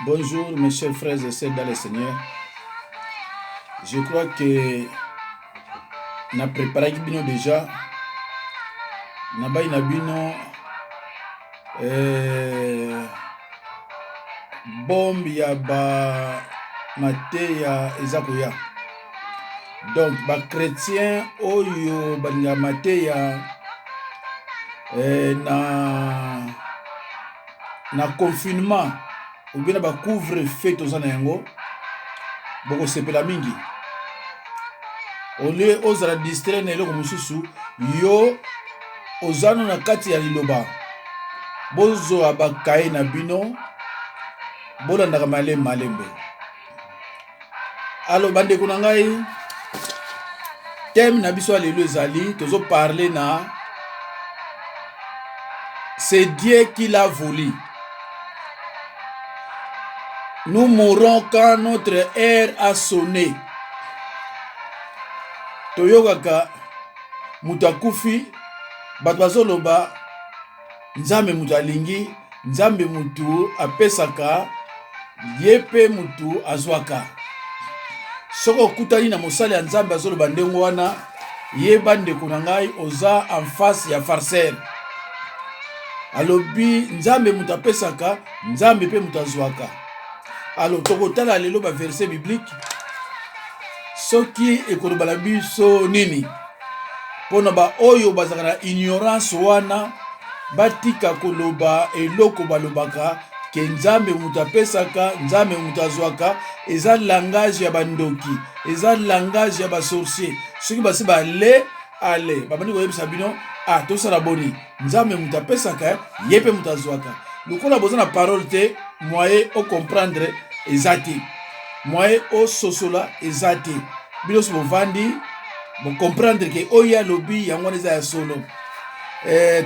Bonjour mes chers frères et sœurs dans le Seigneur. Je crois que na préparé bino déjà. Na bayi na bino bombe ya ba mateya ezakoya. Donc ba chrétien oyo balinga mateya na confinement ou bien ba couvre-feu tozana yango boko sepela mingi. Au lieu ozala distrait na eloko mosusu yo ozano na kati ya liloba bozo abakaye na bino bolandaka malembe. Alors bandeko na ngai thème na biso ya lelo ezali tozo parler na c'est Dieu qui l'a voulu. Nous mourrons quand notre heure a sonné. Toyokaka mutakufi bato bazoloba nzambe mutu alingi nzambe mutu apesaka yepe mutu azwaka. Soko okutani na mosali ya nzambe azoloba ndengo wana yeba ndeko na ngai oza en face ya farceur. Alobi nzambe mutu apesaka nzambe pe mutu azwaka. Alors tokotala lelo ba verset biblique soki ekolobala biso nini pona ba oyo bazaka na ignorance wana batika koloba eloko balobaka ke nzambe mutu apesaka nzambe mutu azwaka eza langage ya bandoki eza langage ya basorcier soki basi bale babandi koyebisa bino tosala boni nzambe mutu apesaka ye pe mutu azwaka lokola boza na parole te moyen o comprendre ezati moyen o sosola ezati bino so bovandi bo comprendre ke oya lobi yango eza ya solo.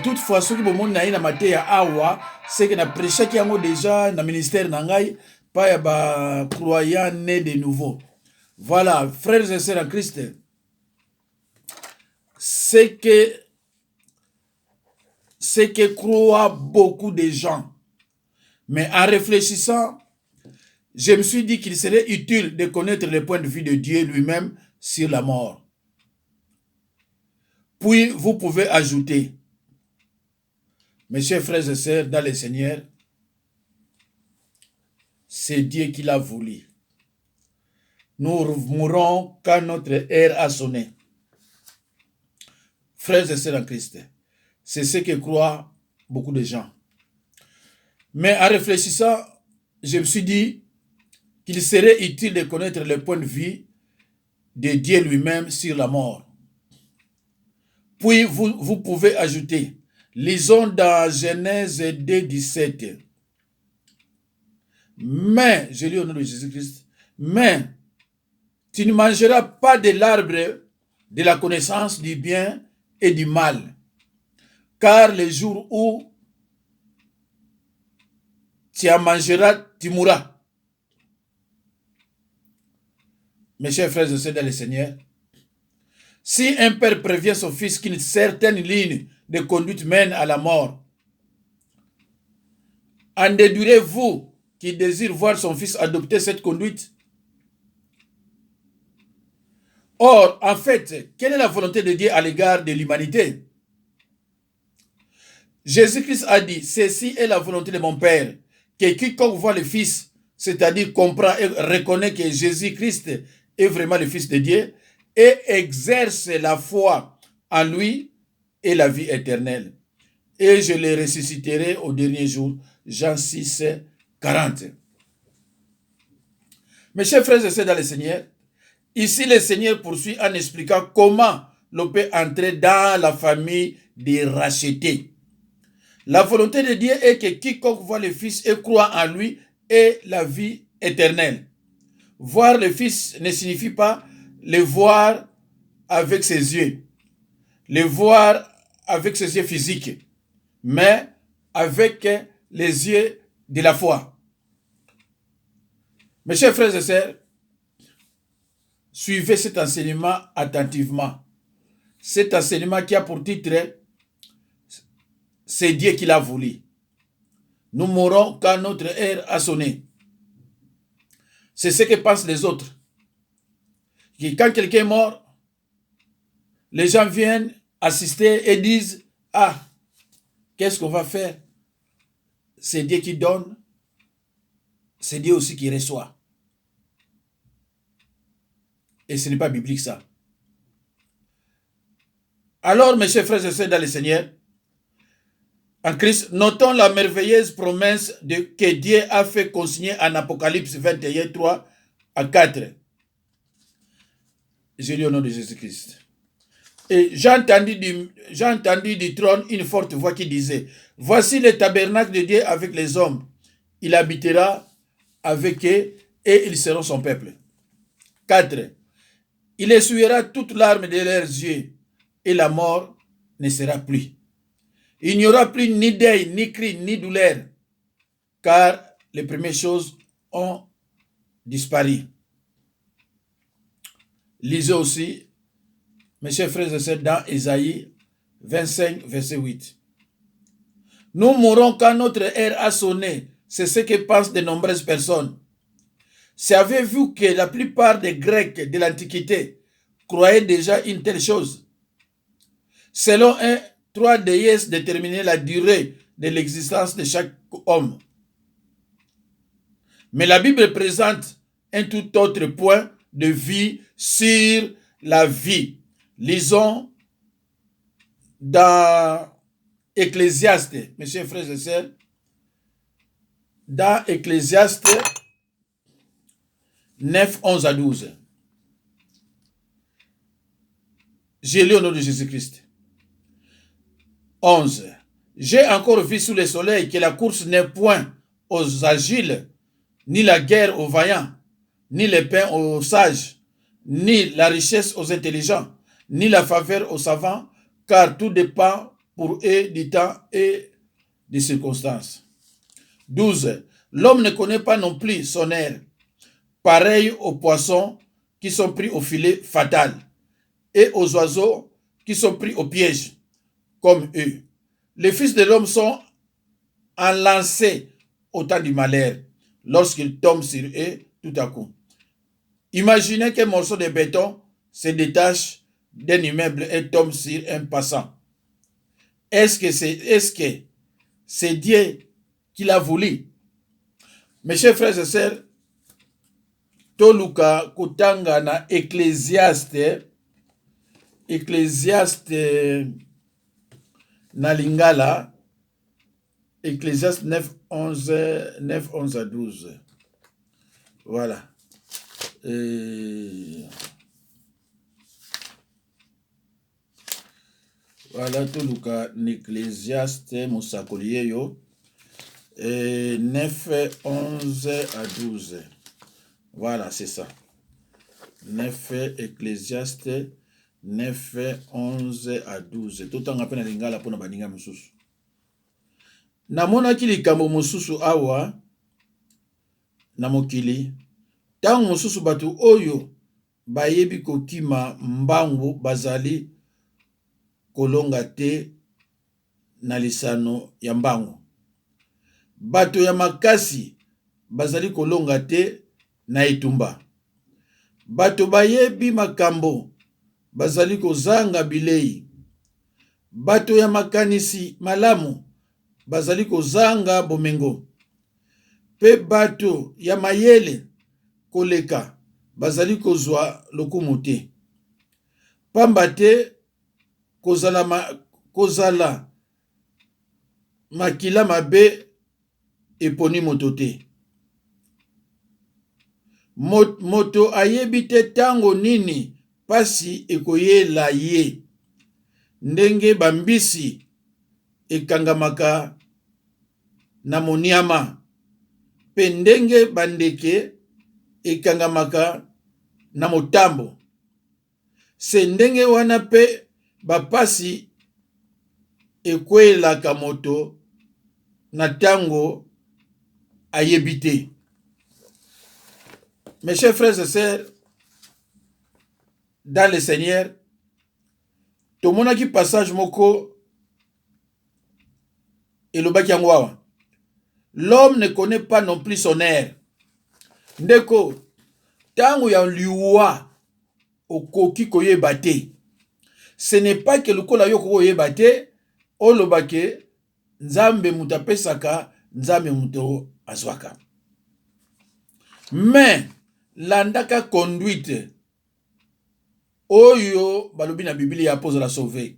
Toutefois soki bomoni na ye na mateya awa c'est que na prêchaki yango déjà na ministère na ngai pa ya ba croyant né de nouveau. Voilà, frères et sœurs en Christ, c'est que croient beaucoup de gens. Mais en réfléchissant, je me suis dit qu'il serait utile de connaître le point de vue de Dieu lui-même sur la mort. Puis vous pouvez ajouter, mes chers frères et sœurs dans le Seigneur, c'est Dieu qui l'a voulu. Nous mourrons quand notre heure a sonné. Frères et sœurs en Christ, c'est ce que croient beaucoup de gens. Mais en réfléchissant, je me suis dit qu'il serait utile de connaître le point de vue de Dieu lui-même sur la mort. Puis vous pouvez ajouter, lisons dans Genèse 2, 17. Mais, je lis au nom de Jésus-Christ, mais tu ne mangeras pas de l'arbre de la connaissance du bien et du mal, car le jour où tu en mangeras, tu mourras. Mes chers frères et sœurs dans le Seigneur, si un père prévient son fils qu'une certaine ligne de conduite mène à la mort, en déduirez-vous qui désire voir son fils adopter cette conduite? Or, en fait, quelle est la volonté de Dieu à l'égard de l'humanité? Jésus-Christ a dit, ceci est la volonté de mon Père, que quiconque voit le Fils, c'est-à-dire comprend et reconnaît que Jésus-Christ est vraiment le Fils de Dieu, et exerce la foi en lui et la vie éternelle. Et je les ressusciterai au dernier jour. Jean 6, 40. Mes chers frères et sœurs dans le Seigneur, ici le Seigneur poursuit en expliquant comment l'on peut entrer dans la famille des rachetés. La volonté de Dieu est que quiconque voit le Fils et croit en lui ait la vie éternelle. Voir le Fils ne signifie pas le voir avec ses yeux, le voir avec ses yeux physiques, mais avec les yeux de la foi. Mes chers frères et sœurs, suivez cet enseignement attentivement. Cet enseignement qui a pour titre « C'est Dieu qui l'a voulu ». Nous mourrons quand notre heure a sonné. C'est ce que pensent les autres. Et quand quelqu'un est mort, les gens viennent assister et disent, ah, qu'est-ce qu'on va faire? C'est Dieu qui donne, c'est Dieu aussi qui reçoit. Et ce n'est pas biblique ça. Alors, mes chers frères et sœurs dans le Seigneur, en Christ, notons la merveilleuse promesse que Dieu a fait consigner en Apocalypse 21, 3 à 4. Je lis au nom de Jésus-Christ. Et j'ai entendu du trône une forte voix qui disait, voici le tabernacle de Dieu avec les hommes. Il habitera avec eux et ils seront son peuple. 4. Il essuiera toute larme de leurs yeux et la mort ne sera plus. Il n'y aura plus ni deuil, ni cri, ni douleur, car les premières choses ont disparu. Lisez aussi, mes chers frères et sœurs, dans Ésaïe 25, verset 8. Nous mourrons quand notre heure a sonné. C'est ce que pensent de nombreuses personnes. Savez-vous que la plupart des Grecs de l'Antiquité croyaient déjà une telle chose? Selon eux, 3 déesses déterminaient la durée de l'existence de chaque homme. Mais la Bible présente un tout autre point de vue sur la vie. Lisons dans Ecclésiaste, mes chers frères et sœurs, dans Ecclésiaste 9, 11 à 12. J'ai lu au nom de Jésus-Christ. 11. J'ai encore vu sous le soleil que la course n'est point aux agiles, ni la guerre aux vaillants, ni le pain aux sages, ni la richesse aux intelligents, ni la faveur aux savants, car tout dépend pour eux du temps et des circonstances. 12. L'homme ne connaît pas non plus son heure, pareil aux poissons qui sont pris au filet fatal, et aux oiseaux qui sont pris au piège, comme eux. Les fils de l'homme sont enlancés au temps du malheur, lorsqu'ils tombent sur eux tout à coup. Imaginez qu'un morceau de béton se détache d'un immeuble et tombe sur un passant. Est-ce que c'est Dieu qui l'a voulu? Mes chers frères et sœurs, toluka kutanga na Ecclésiaste na lingala, Ecclésiaste 9, 11 à 12. Voilà. Voilà, toluka n'Ecclésiaste Moussakoliyeyo 9, 11 à 12. Voilà, c'est ça. 9 Ecclésiaste 9, 11 à 12. Tout en appelle lingala pour baninga mususu. Namonaki likambo mususu awa na mokili. Tango mususu batu oyo bayebi kokima mbangu bazali kolonga te na lisano ya mbangu. Bato ya makasi bazali kolonga te na etumba. Bato bayebi makambo bazali kozanga bilei. Bato ya makanisi malamu bazali kozanga bomengo. Pe bato ya mayele koleka bazali kozwa lokumu te. Pamba te kozala makila mabe eponi moto te. Moto ayebi te tango nini pasi ekoyela ye. Ndenge bambisi ekangamaka na moniama, pe ndenge bandeke ekangamaka na motambo. Se ndenge wana pe bapasi ekwelaka moto na tango ayebi te. Mes chers frères et sœurs, dans le Seigneur, tomonaki passage moko elobaki yango awa. l'homme ne connaît pas non plus son air. Ndeko, tango ya liwa okoki koyeba te. Ce n'est pas que lokola yo koyeba te, olobake nzambe mutu apesaka, nzambe mutu azwaka. Mais landaka conduite oyo balobi na Biblia apozo la sauver.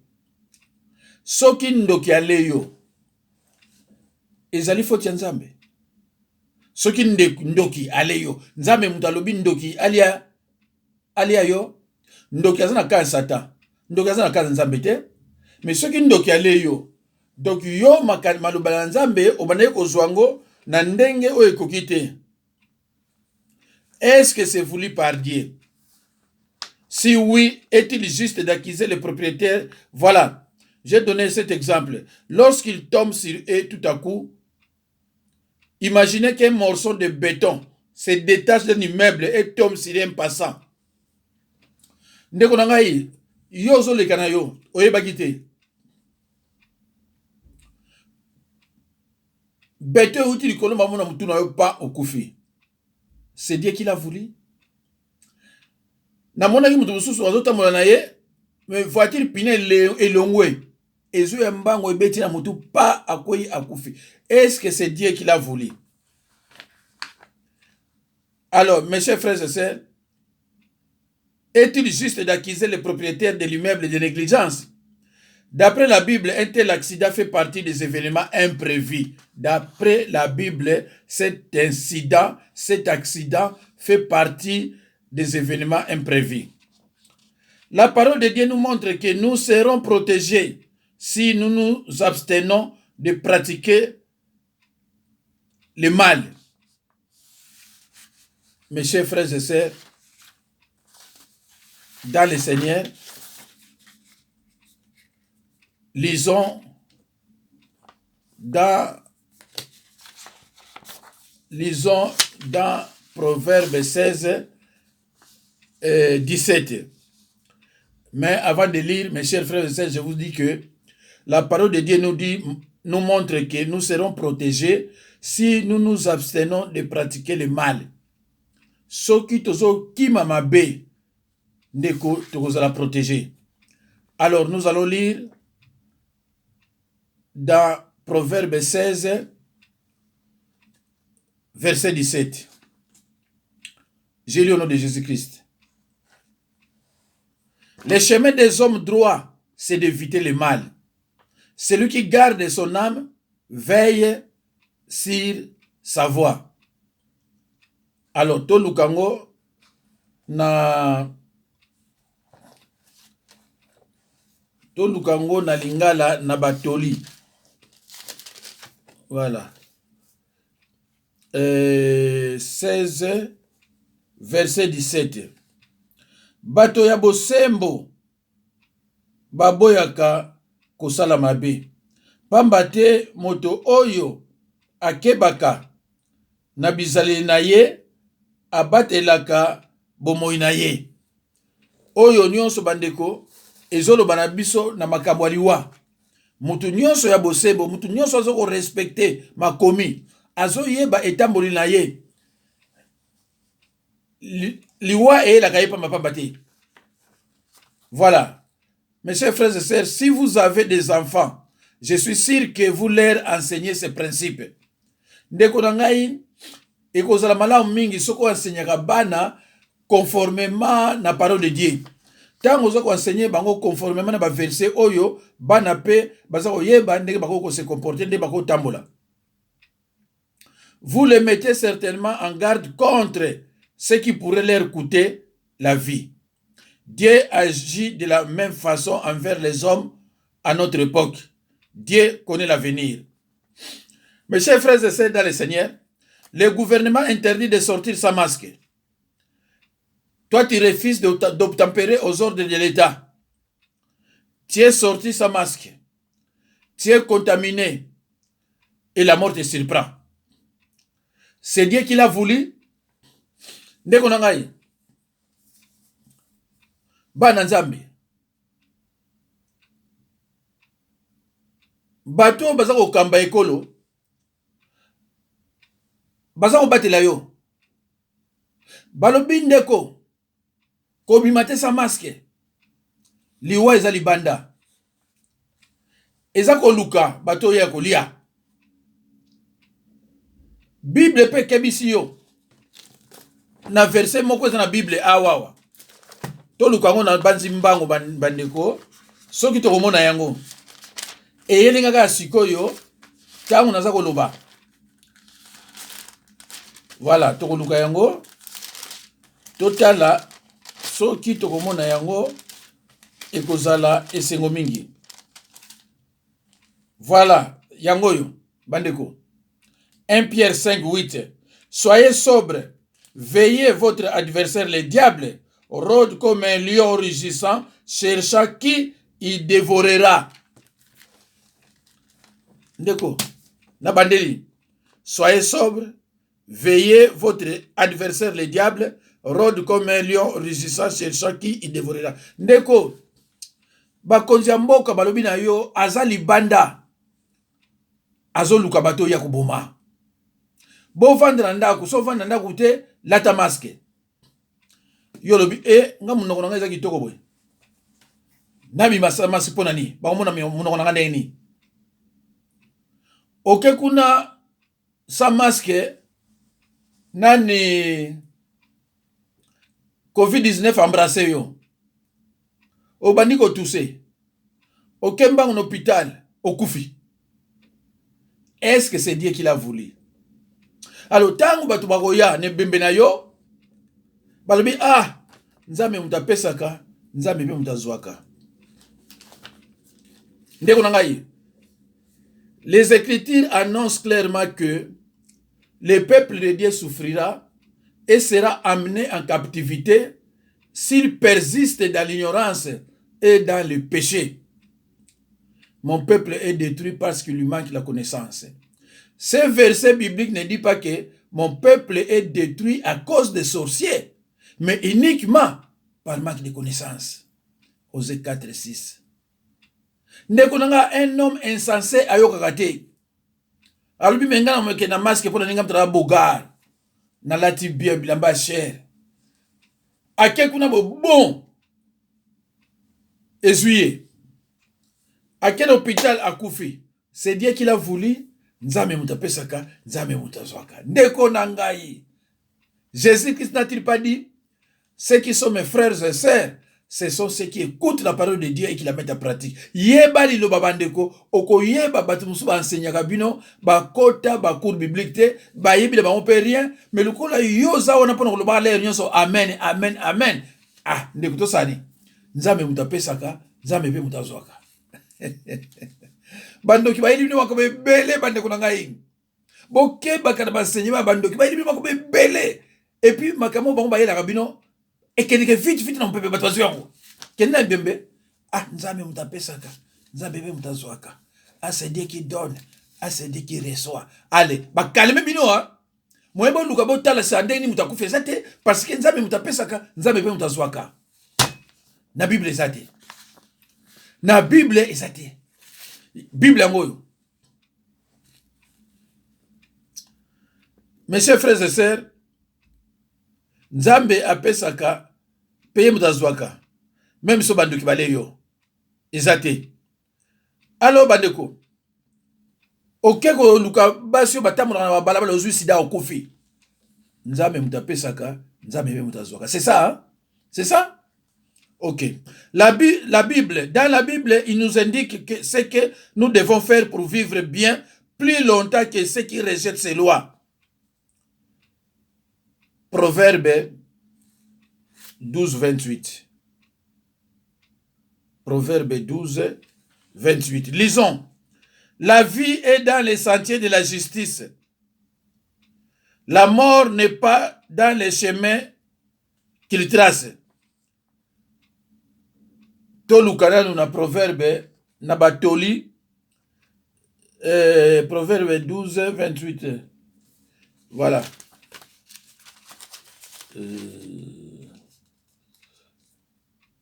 Soki ndoki aleyo ezali foti ya nzambe. Soki ndoki aleyo nzambe mutu alobi ndoki alia yo, ndoki azana ka satan, ndoki azana ka nzambe te. Mais soki ndoki aleyo, donc yo maloba na nzambe obandaki kozwa ngo na ndenge oyo ekoki te. Est-ce que c'est voulu par Dieu? Si oui, est-il juste d'accuser les propriétaires? Voilà, j'ai donné cet exemple. Lorsqu'il tombe sur eux tout à coup, imaginez qu'un morceau de béton se détache d'un immeuble et tombe sur un passant. Ndeko na ngai, yo zoleka na yo, oyebaki te. Béton outi likolo mamona mutu na yo pa okufi. C'est Dieu qui l'a voulu. Namonaki mutu mususu azotambola na ye, mais voiture pine elongwe. Ezo ya mbango ebeti na mutu pa akoyi akufi. Est-ce que c'est Dieu qui l'a voulu? Alors, mes chers frères et sœurs, est-il juste d'accuser les propriétaires de l'immeuble de négligence? D'après la Bible, un tel accident fait partie des événements imprévus. D'après la Bible, cet accident fait partie des événements imprévus. La parole de Dieu nous montre que nous serons protégés si nous nous abstenons de pratiquer le mal. Mes chers frères et sœurs, dans le Seigneur, lisons dans Proverbe 16, 17. Mais avant de lire, mes chers frères et sœurs, je vous dis que la parole de Dieu nous montre que nous serons protégés si nous nous abstenons de pratiquer le mal. Soki tozo kima mabe ndeko tokozala protégé. Alors nous allons lire dans Proverbe 16, verset 17. J'ai lu au nom de Jésus-Christ. Le chemin des hommes droits, c'est d'éviter le mal. Celui qui garde son âme veille sur sa voie. Alors, to lukango na lingala na batoli. Voilà. 16, verset 17. Bato ya bosembo baboyaka kosala mabe. Pamba te moto oyo akebaka na bizaleli na ye abatelaka bomoi na ye. Oyo nyonso bandeko ezoloba na biso na makambo ya liwa. Mutu nyonso ya bosembo, mutu nyonso azoko respecte makomi, azoyeba etamboli na ye. Liwa eyelaka ye pamba te. Voilà. Mes chers frères et sœurs, si vous avez des enfants, je suis sûr que vous leur enseignez ces principes. Ndeko na ngai, ekozala malamu mingi soko enseigner bana conformément na parole de Dieu. Tango zoko enseigner bango conformément na ba verset oyo, bana pe bazako yeba ndenge bako se comporter, ndenge bako tambola. Vous les mettez certainement en garde contre ce qui pourrait leur coûter la vie. Dieu agit de la même façon envers les hommes à notre époque. Dieu connaît l'avenir. Mes chers frères et sœurs dans le Seigneur, le gouvernement interdit de sortir sans masque. Toi, tu refuses d'obtempérer aux ordres de l'État. Tu es sorti sans masque. Tu es contaminé. Et la mort te surprend. C'est Dieu qui l'a voulu. Ndeko na ngai. Bana nzambe. Bato bazako kamba ekolo. baza kobatela yo balobi ndeko kobima te sa maske liwa eza libanda eza koluka bato oyo ya kolia bible mpe ekebisi yo na verset moko eza na bible awawa toluka yango na banzimbango bandeko soki tokomona yango eyelingaka ya sikoyo ntango naza koloba voilà tokoluka yango totala soki tokomona yango ekozala esengo mingi voilà yango yo bandeko 1 Pierre 5:8 soyez sobre veillez votre adversaire le diable rôde comme un lion rugissant cherchant qui il dévorera ndeko na bandeli soyez sobre veillez votre adversaire le diable rôde comme un lion rugissant cherchant qui il dévorera ndeko bakonzi ya mboka balobi na yo aza libanda azoluka bato ya koboma bovanda na ndako so vanda na ndako te lata maske yo lobi nga munoko na nga eza kitoko boye nabi masi mpo nani bakomona munoko na nga ndenge nini oke kuna sa maske nani COVID-19 embrassé yo obandi kotuse oke mbango na hôpital okufi. Est-ce que c'est Dieu qui l'a voulu? Alors tango bato bakoya ne bembe na yo balobi nzambe mutapesaka nzambe mpe mutazwaka ndeko na ngai. Les Écritures annoncent clairement que le peuple de Dieu souffrira et sera amené en captivité s'il persiste dans l'ignorance et dans le péché. Mon peuple est détruit parce qu'il lui manque la connaissance. Ce verset biblique ne dit pas que mon peuple est détruit à cause des sorciers, mais uniquement par manque de connaissance. Osée 4:6. Ndekonanga un homme insensé ayokaka te. Alubi menga na meke na masque pona ninga mtara bogar. Na lati bien bilamba cher. Ake kuna bon. Essuyer. À quel hôpital akufi? C'est Dieu qui l'a voulu. Nzame mutapesaka, nzame mutazwaka. Ndeko nangai. Jésus-Christ n'a-t-il pas dit, ceux qui sont mes frères et sœurs, ce sont ceux qui écoutent la parole de Dieu et qui la mettent en pratique. Yeba li lo babandeko, oko yeba batumusu ba enseignaka bino, ba kota, ba cours biblique te, ba yebi de ba on peut rien, mais le kola yoza wana pona ko ba l'air nyonso amen, amen, amen. Ndeko to sani. Nzame mutapesaka, nzame pe mutazwaka. Bandoki ba yeli bino makobe bele bandeko na ngai. Boke bakana ba enseignement bandoki ba yeli bino makobe bele. Et puis makamo bango ba yela kabino et que vite na mpepe bato yango. Kenda mbembe nzambe mutapesaka, nzambe be mutazwaka. C'est Dieu qui donne, c'est Dieu qui reçoit. Allez, ba calme bino Moyeba luka botala sa ndeni mutakufa zate parce que nzambe mutapesaka, nzambe be mutazwaka. Na Bible ezate. Na Bible ezate. Bible ngoyo. Mes chers frères et sœurs, nzambe apesaka peye mutazwaka. Même so bandoki bale yo. Ezate. Alors bandeko. Okeko luka basi batamu na balabala ozui sida okufi. Nzambe mutapesaka, nzambe be mutazwaka. C'est ça, hein? C'est ça? Ok. Dans la Bible, il nous indique que ce que nous devons faire pour vivre bien plus longtemps que ceux qui rejettent ces lois. Proverbe 12:28. Proverbe 12:28. Lisons. La vie est dans les sentiers de la justice. La mort n'est pas dans les chemins qu'il trace. Tolukana nous na proverbe na batoli proverbe 12:28. Voilà.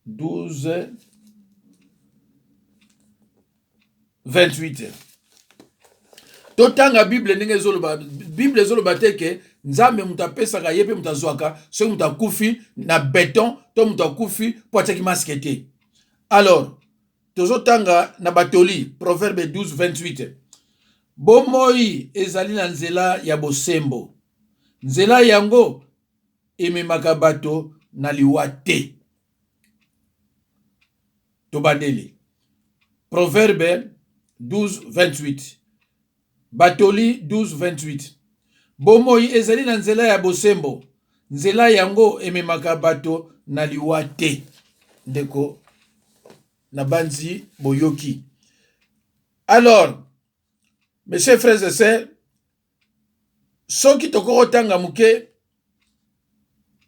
12:28. totanga Bible ndenge ezoloba Bible ezoloba te ke nzambe mutapesaka ye pe mutazwaka so mutakufi na béton to mutakufi po ateki masque te. Alors tozotanga na batoli Proverbe 12:28 bomoi ezali na nzela ya bosembo nzela yango ememaka bato na liwa te. Tobandeli Proverbe 12:28 Batoli 12:28 bomoi ezali na nzela ya bosembo nzela yango ememaka bato na liwa te. Ndeko na banzi boyoki. Alors mes chers frères et sœurs, soki tokoko tanga muke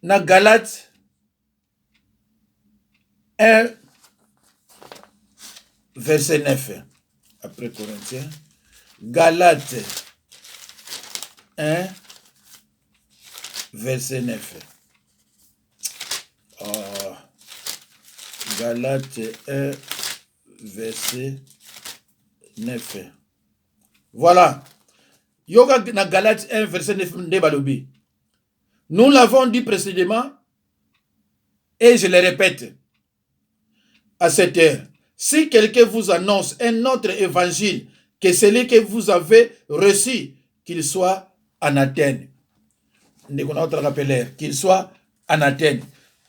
na Galates 1 verset 9 après Corinthiens. Galates 1 verset 9. Galates 1 verset 9. Voilà. Yoga na Galates 1 verset 9 de balobi. Nous l'avons dit précédemment et je le répète à cette heure. Si quelqu'un vous annonce un autre évangile que celui que vous avez reçu, qu'il soit anathène. Qu'il soit anathène.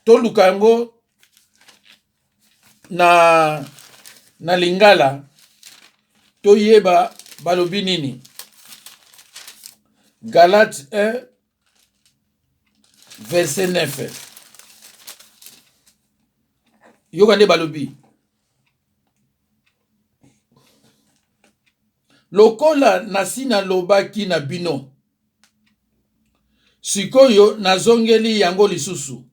To lukango na lingala to yeba balobi nini. Galates 1 verset 9. Yogande balobi. Lokola nasina lobaki na bino. Sikoyo nazongeli yango lisusu.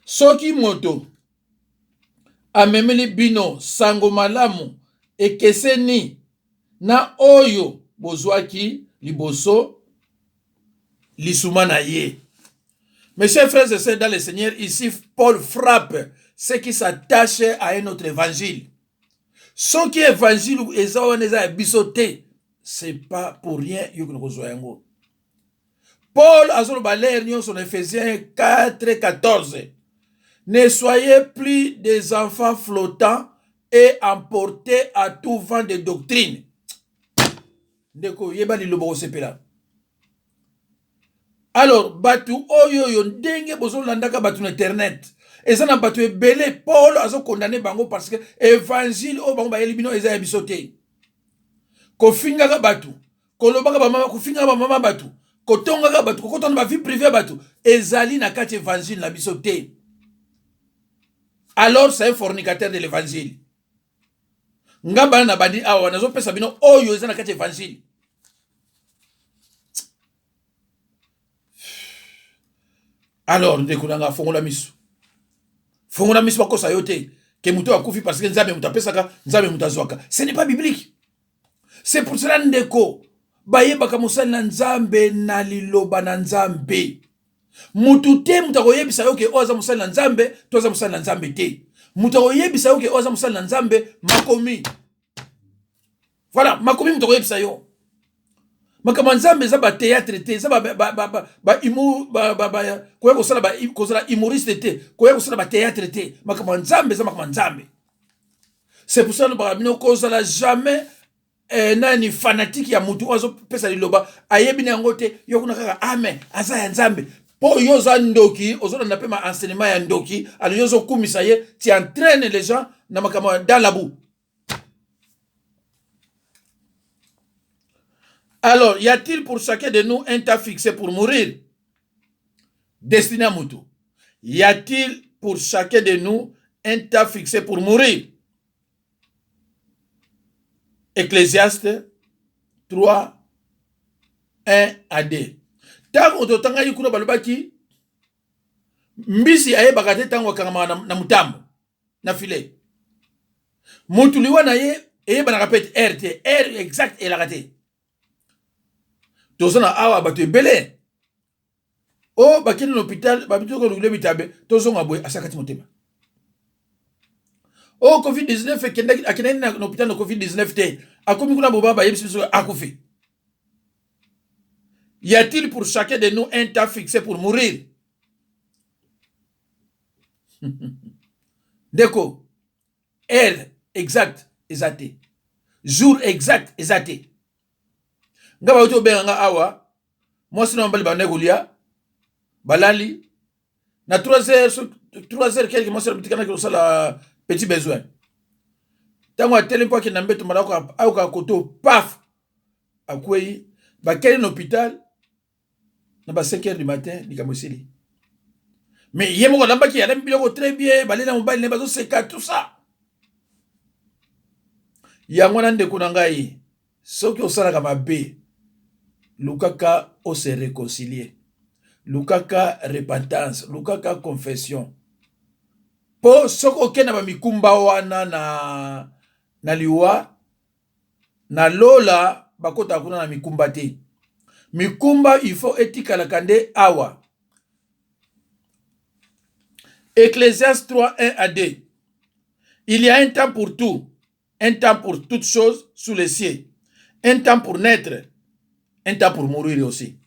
Soki moto amemeli bino sango malamu ekeseni na oyo bozwaki liboso lisuma na ye. Mes chers frères et sœurs dans le Seigneur, ici Paul frappe ceux qui s'attachent à un autre évangile. Ce qui est évangile ou est bisoté, c'est pas pour rien. Paul a son balère son Ephésiens 4:14. Ne soyez plus des enfants flottants et emportés à tout vent de doctrine. Alors, batu oyo ndenge bozo landaka batu na internet. Eza na batu ebele Paul azo condamné bango parce que évangile o bango bayeli bino eza ya bisote. Kofinga ka batu, kolobaka ba mama kofinga ba mama batu, kotonga ka batu, kokotona ba vie privée batu, ezali na kati évangile na bisote. Alors c'est un fornicateur de l'évangile. Ngamba na bandi awa nazo pesa bino oyo eza na kati évangile. Alors ndekunanga fongola misu. Fongola misu bakosa yote ke muto akufi parce que nzambe mutapesaka nzambe mutazwaka. Ce n'est pas biblique. C'est pour cela ndeko bayebaka mosali na nzambe na liloba na nzambe. Mutu te mutakoyebisa yoke oza mosali na nzambe toza mosali na nzambe te. Mutakoyebisa yoke oza mosali na nzambe makomi. Voilà, makomi mutakoyebisa yo. Makama nzambe za ba théâtre te za ba imu koya kosala ba kozala humoriste te koya kosala ba théâtre te makama nzambe za makama nzambe. C'est pour ça que nous kozala jamais nani fanatique ya mutu ozo pesa liloba ayebi na ngote yokuna kaka amen aza ya nzambe po yoza ndoki ozo na pe ma enseignement ya ndoki ali yozo kumisa ye tu entraînes les gens na makama dans la boue. Alors, y a-t-il pour chacun de nous un temps fixé pour mourir? Destiné à Moutou. Y a-t-il pour chacun de nous un temps fixé pour mourir? Ecclésiaste 3, 1 à 2. Tant on tanga yikuna balubaki, mbisi aye bagate tango kangama na mutambo, na filet. Moutou liwa na ye, eye bana rapete RT, R exact et la raté. Tozona awa batu ebele. O bakini l'hôpital, babito ko lule bitabe, tozonga boy asakati motema. O COVID-19 akena na hôpital no COVID-19 te. akomi kuna boba ba yebisi biso akufi. Y a-t-il pour chacun de nous un temps fixé pour mourir? Deko, heure exact ezate, jour exact ezate. Nga ba uto benga awa, moi sinon bali ba negulia, balali, na 3 heures quelques moi c'est petit que ça la petit besoin. Tango ateli mpo akenda mbeto malako auka koto paf akwei bakeli na hôpital na ba 5 heures du matin likamosili. Mais yé moko lambaki ya biloko très bien balé na mobile ne bazo seka tout ça. Yango na ndeko na ngai soki osalaka mabe lukaka o se réconcilier. Lukaka repentance, lukaka confession. Po soko okenda ba mikumba wana na liwa na lola bakota kuna na mikumba te. Mikumba il faut etikala kande awa. Ecclésiaste 3, 1 à 2. Il y a un temps pour tout, un temps pour toutes choses sous les cieux, un temps pour naître, un temps pour mourir aussi.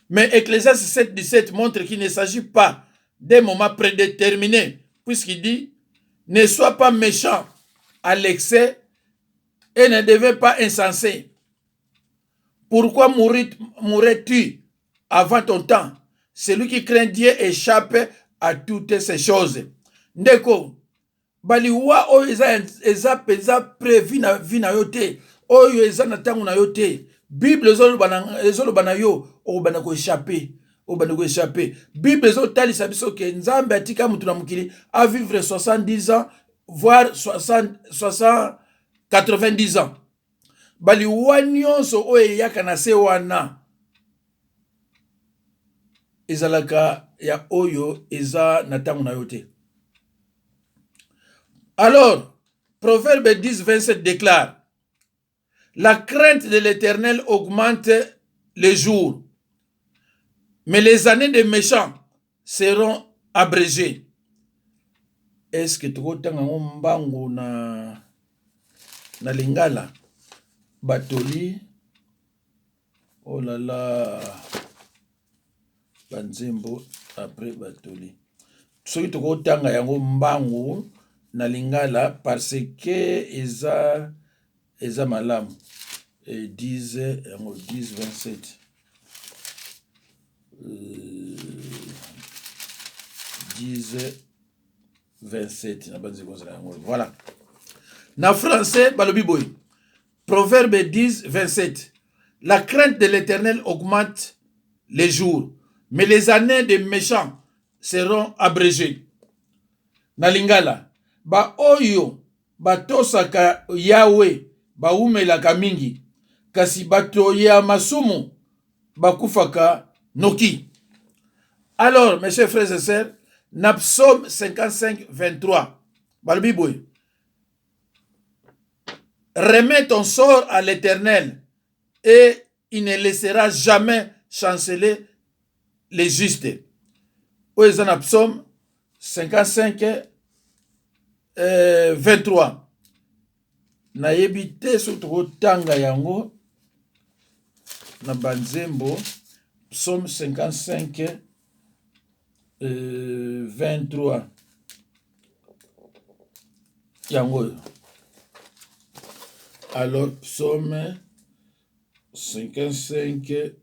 Mais Ecclésiaste 7, 17 montre qu'il ne s'agit pas d'un moment prédéterminé, puisqu'il dit, ne sois pas méchant à l'excès et ne deviens pas insensé. Pourquoi mourrais-tu avant ton temps? Celui qui craint Dieu échappe à toutes ces choses. Ndeko, baliwa oyo eza penza prévu na vie na yote, oyo eza na tango na yote. Bible ezoloba na yo obana ko échapper, obana ko échapper. Bible ezotalisa biso ke Nzambe atika mutu na mukili à vivre 70 ans voire 90 ans. Baliwa nyonso oyo yaka na se wana ezalaka ya oyo eza na tango na yote. Alors, Proverbe 10, 27 déclare, la crainte de l'Éternel augmente les jours, mais les années des méchants seront abrégées. Est-ce que tu as mbango na lingala batoli? Oh là là, banzembo après batoli. Soki tokotanga yango mbango na lingala parce que eza malamu. 10 yango 10 27 10 27 na banzi kozala yango. Voilà. Na français balobi boy. Proverbe 10 27. La crainte de l'Éternel augmente les jours, mais les années des méchants seront abrégées. Na lingala ba oyo batosaka Yahweh baumelaka mingi, kasi bato ya masumu bakufaka noki. Alors mes chers frères et sœurs, na psaume 55 23 balobi boy, remets ton sort à l'Éternel et il ne laissera jamais chanceler les justes. Oyo na psaume 55 23. Na yebite soto tanga yango na banzembo psaume 55 23 yango. Alors psaume 55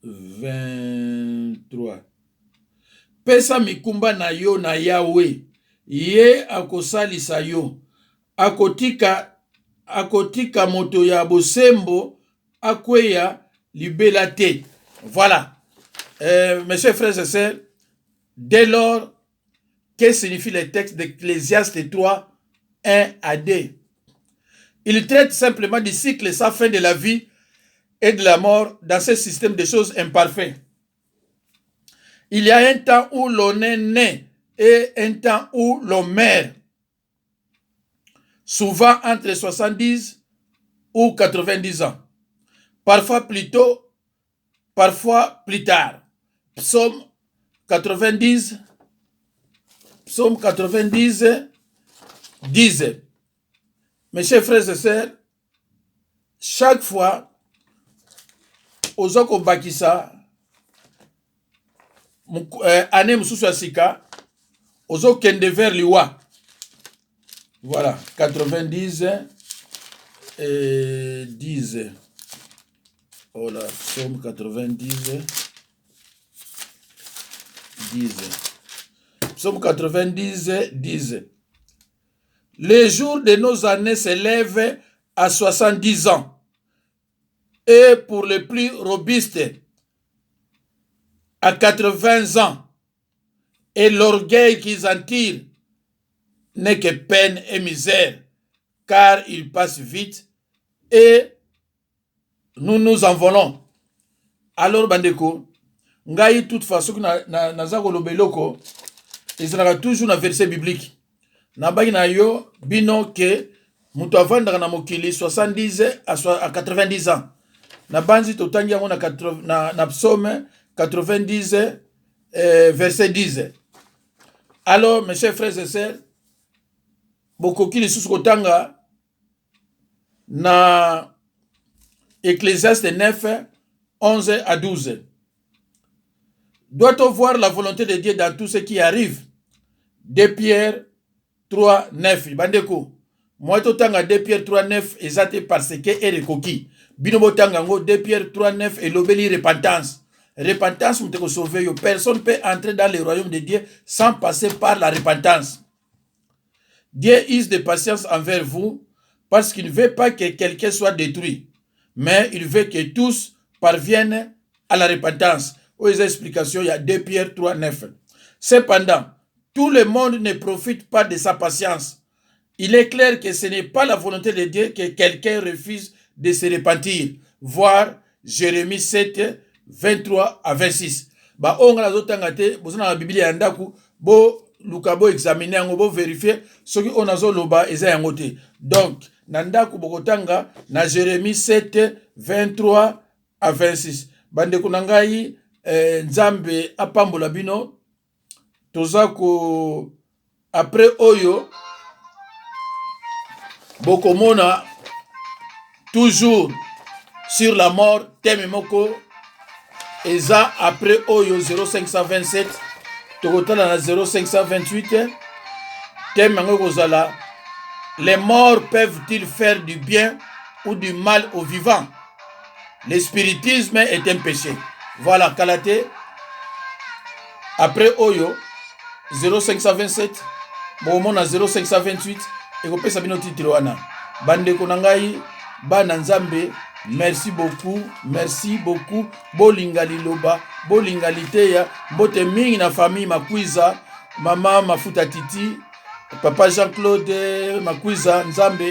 23. Pesa mikumba na yo na Yahweh, ye akosalisa yo, akotika moto ya bosembo akweya libela te. Voilà. Mes chers frères et sœurs, dès lors, que signifie le texte d'Ecclésiaste 3, 1 à 2? Il traite simplement du cycle sans fin de la vie et de la mort dans ce système de choses imparfait. Il y a un temps où l'on est né et un temps où l'on meurt. Souvent entre 70 ou 90 ans. Parfois plus tôt, parfois plus tard. Psaume 90 10. Mes chers frères et sœurs, chaque fois ozoko bakisa année mususu asika ozo kende vers liwa. Voilà, 90 et 10. Oh là, somme 90 10. Somme 90 10. Les jours de nos années s'élèvent à 70 ans. Et pour les plus robustes, à 80 ans. Et l'orgueil qu'ils en tirent n'est que peine et misère, car il passe vite et nous nous envolons. Alors, bandeko, ngai toute façon na za kolobeloko, ezalaka toujours na verset biblique. Na baki na yo bino ke mutu avandaka na mokili 70 à 90 ans. Na banzi totangi yango na psaume 90 verset 10. Alors, mes chers frères et sœurs, bokoki lisusu kotanga na Ecclésiaste 9, 11 à 12. Doit-on voir la volonté de Dieu dans tout ce qui arrive? 2 Pierre 3, 9. Bandeko, moi totanga 2 Pierre 3, 9 exacté parce que est recoquis. Binobo tangango 2 Pierre 3, 9 et l'obéli repentance. Repentance, nous sauver. Personne ne peut entrer dans le royaume de Dieu sans passer par la repentance. Dieu use de patience envers vous parce qu'il ne veut pas que quelqu'un soit détruit, mais il veut que tous parviennent à la repentance. Aux explications, il y a 2 Pierre 3, 9. Cependant, tout le monde ne profite pas de sa patience. Il est clair que ce n'est pas la volonté de Dieu que quelqu'un refuse de se repentir. Voir Jérémie 7, 23 à 26. Ba onga zotangate bozana na Biblia yandaku bo lukabo examiner yango bo vérifier soki onazo loba eza yango te. Donc nandaku bokotanga na Jérémie 7 23 à 26. Bande kunangai nzambe apambola bino tozako après oyo bokomona toujours sur la mort teme moko eza après oyo 0527 tokotala na 0528 teme yango kozala les morts peuvent-ils faire du bien ou du mal aux vivants? Le spiritisme est un péché. Voilà, Kalaté après oyo 0527 bomona 0528 ekopesa bino titre wana bandeko na ngai bana nzambe. Merci beaucoup. Bolinga liloba, bolinga liteya, mbote mingi na famille Makwiza, mama Mafuta Titi, papa Jean-Claude Makwiza, nzambe